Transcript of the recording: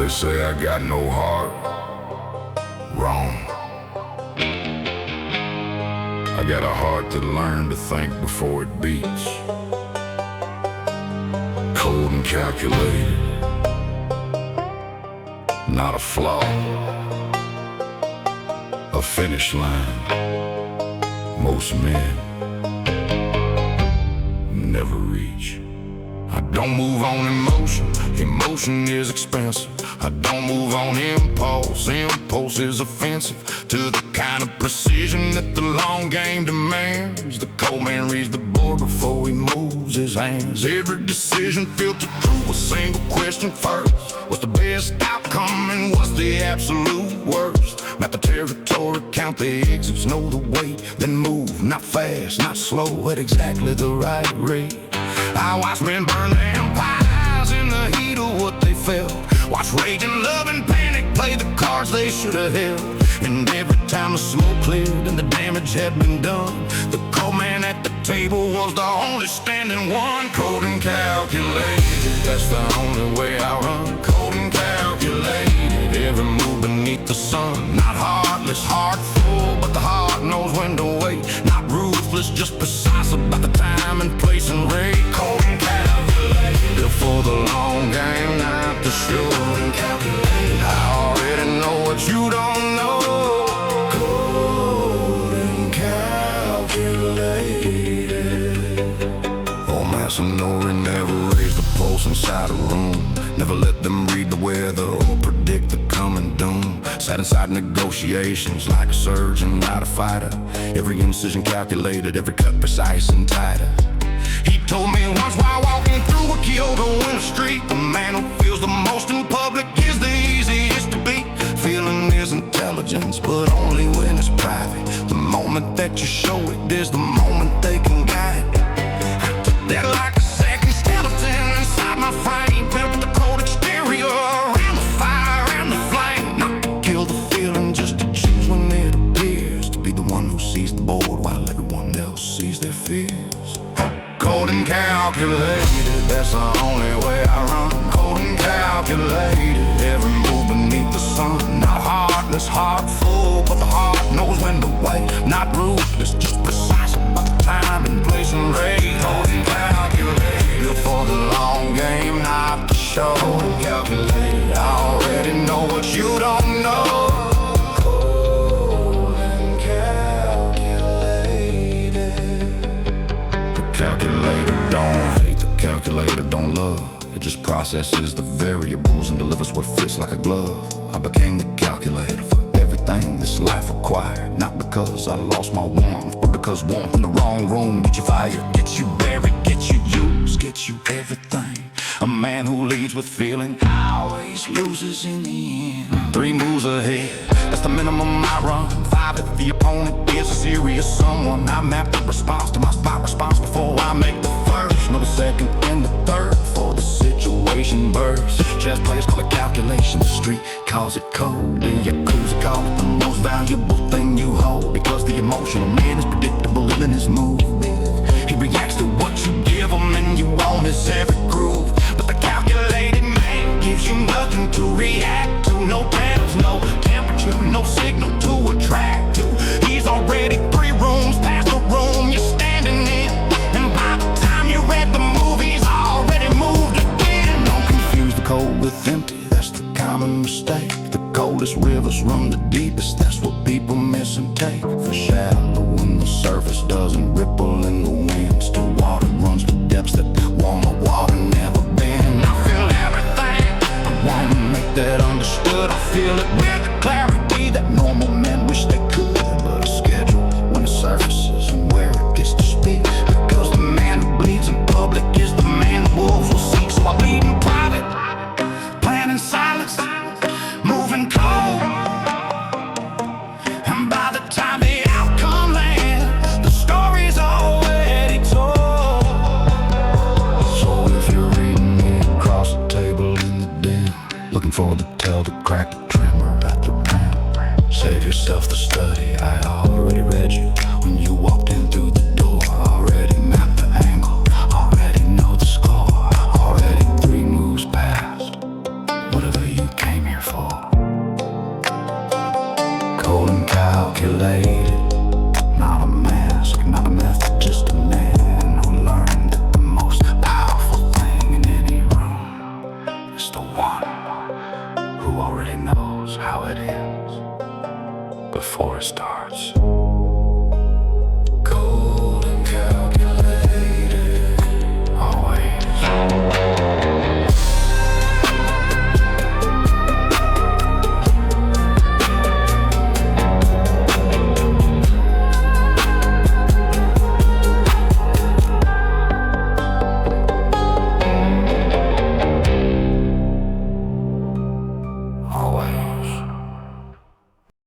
They say I got no heart. Wrong. I got a heart to learn to think before it beats. Cold and calculated, not a flaw. A finish line most men never reach. I don't move on emotion, emotion is expensive. I don't move on impulse, impulse is offensive to the kind of precision that the long game demands. The cold man reads the board before he moves his hands. Every decision filtered through a single question first. What's the best outcome and what's the absolute worst? Map the territory, count the exits, know the way, then move, not fast, not slow, at exactly the right rate. I watch men burn their empires in the heat of what they felt. Watch rage and love and panic play the cards they should have held. And every time the smoke cleared and the damage had been done, the cold man at the table was the only standing one. Cold and calculated, that's the only way I run. Cold and calculated, every move beneath the sun. Not heartless, heartful, but the heart knows when to wait. Not ruthless, just precise about the time and place and rate. Cold and calculated, built for the long game, not the short. And calculated, I already know what you don't know. Cold and calculated. Old Master Nori never raised the pulse inside a room. Never let them read the weather or predict the coming doom. Sat inside negotiations like a surgeon, not a fighter. Every incision calculated, every cut precise and tighter. He told me once while walking through a Kyoto in the street, the man who feels the most in public is the easiest to beat. Feeling is intelligence, but only when it's private. The moment that you show it is the moment they can guide. I took that like a second skeleton inside my frame. Built the cold exterior around the fire and the flame. Not to kill the feeling, just to choose when it appears. To be the one who sees the board while everyone else sees their fears. Cold and calculated, that's the only way I run. Cold and calculated, every move beneath the sun. Not heartless, heartful, but the heart knows when to wait. Not ruthless, just precise about the time and place and rate. Cold and calculated, built for the long game, not the show. Cold and calculated, I already know what you don't know. Calculator don't hate, the calculator don't love. It just processes the variables and delivers what fits like a glove. I became the calculator for everything this life required. Not because I lost my warmth, but because warmth in the wrong room get you fired, get you buried, get you used, get you everything. A man who leads with feeling always loses in the end. 3 moves ahead, that's the minimum I run. 5 if the opponent is a serious someone. I map the response to my spot response before I make the first. Know the second and the third for the situation burst. Chess players call it calculation, the street calls it code. The Yakuza call it the most valuable thing you hold. Because the emotional man is predictable in his move. He reacts to what you give him and you own his every groove. But the calculated man gives you nothing to react to. No panels, no temperature, no signal to attract to. He's already 3 rooms past the room you're standing in. And by the time you read the movie, he's already moved again. Don't confuse the cold with empty, that's the common mistake. The coldest rivers run the deepest, that's what people miss and take for shallow when the surface doesn't ripple in the wind. Still water runs to depths that warmer water never been. I feel everything, I wanna make that understood. I feel it with the clarity that normal men wish they could. But a schedule when it surfaces and where it gets to speak. Because the man who bleeds in public is the man the wolves will seek. So I bleed in private, plan in silence, moving cold. And by the time the outcome lands, the story's already told. So if you're reading me across the table in the den, looking for the tell to crack the trimmer at the rim, save yourself the study. I already read you when you walked in through the door. Already mapped the angle, already know the score. Already 3 moves past whatever you came calculated. Not a mask, not a method, just a man who learned that the most powerful thing in any room is the one who already knows how it ends before it starts.